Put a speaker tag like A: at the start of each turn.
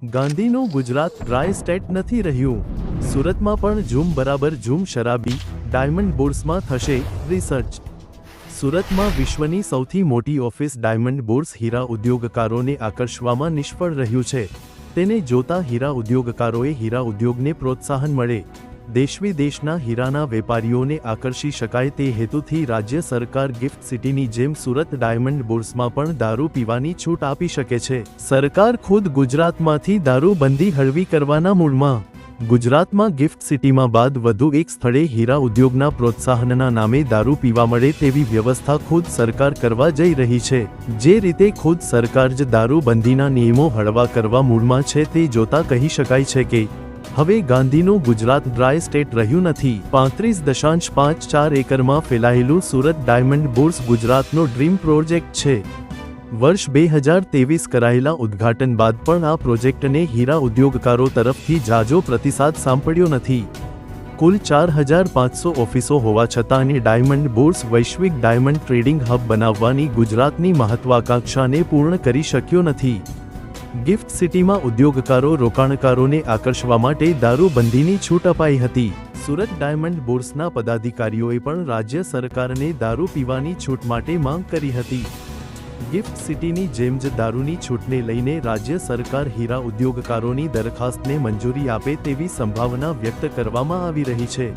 A: ગાંધીનું Gujarat dry state નથી રહ્યું. સુરતમાં પણ ઝૂમ બરાબર ઝૂમ. શરાબી ડાયમંડ બોર્સમાં થશે રિસર્ચ. સુરતમાં વિશ્વની સૌથી મોટી ઓફિસ ડાયમંડ બોર્સ હીરા ઉદ્યોગકારોને આકર્ષવામાં નિષ્ફળ રહ્યું છે. તેને જોતા હીરા ઉદ્યોગકારોએ હીરા ઉદ્યોગને પ્રોત્સાહન મળે, દેશ-વિદેશના હીરાના વેપારીઓને આકર્ષી શકાય તે હેતુથી રાજ્ય સરકાર ગિફ્ટ સિટીની જેમ સુરત ડાયમંડ બોર્સમાં પણ દારૂ પીવાની છૂટ આપી શકે છે. સરકાર ખુદ ગુજરાતમાંથી દારૂબંધી હળવી કરવાના મૂડમાં. ગુજરાતમાં ગિફ્ટ સિટીમાં બાદ વધુ એક સ્થળે હીરા ઉદ્યોગના પ્રોત્સાહનના નામે દારૂ પીવા મળે તેવી વ્યવસ્થા ખુદ સરકાર કરવા જઈ રહી છે. જે રીતે ખુદ સરકાર જ દારૂબંધીના નિયમો હળવા કરવા મૂડમાં છે તે જોતા કહી શકાય છે કે હવે ગાંધીનું ગુજરાત ડ્રાય સ્ટેટ રહ્યું નથી. 35.54 એકરમાં ફેલાયેલું સુરત ડાયમંડ બોર્સ ગુજરાતનો ડ્રીમ પ્રોજેક્ટ છે. વર્ષ 2023 કરાયેલા ઉદ્ઘાટન બાદ પણ આ પ્રોજેક્ટને હીરા ઉદ્યોગકારો તરફથી ઝાઝો પ્રતિસાદ સાંપડ્યો નથી. કુલ 4500 ઓફિસો હોવા છતાં અને ડાયમંડ બોર્સ વૈશ્વિક ડાયમંડ ટ્રેડિંગ હબ બનાવવાની ગુજરાતની મહત્વાકાંક્ષાને પૂર્ણ કરી શક્યો નથી. ગિફ્ટ સિટીમાં ઉદ્યોગકારો રોકાણકારોને આકર્ષવા માટે દારૂબંધીની છૂટ અપાઈ હતી. સુરત ડાયમંડ બોર્સના પદાધિકારીઓએ પણ રાજ્ય સરકારને દારૂ પીવાની છૂટ માટે માંગ કરી હતી. ગિફ્ટ સિટીની જેમ જ દારૂની છૂટને લઈને રાજ્ય સરકાર હીરા ઉદ્યોગકારોની દરખાસ્તને મંજૂરી આપે તેવી સંભાવના વ્યક્ત કરવામાં આવી રહી છે.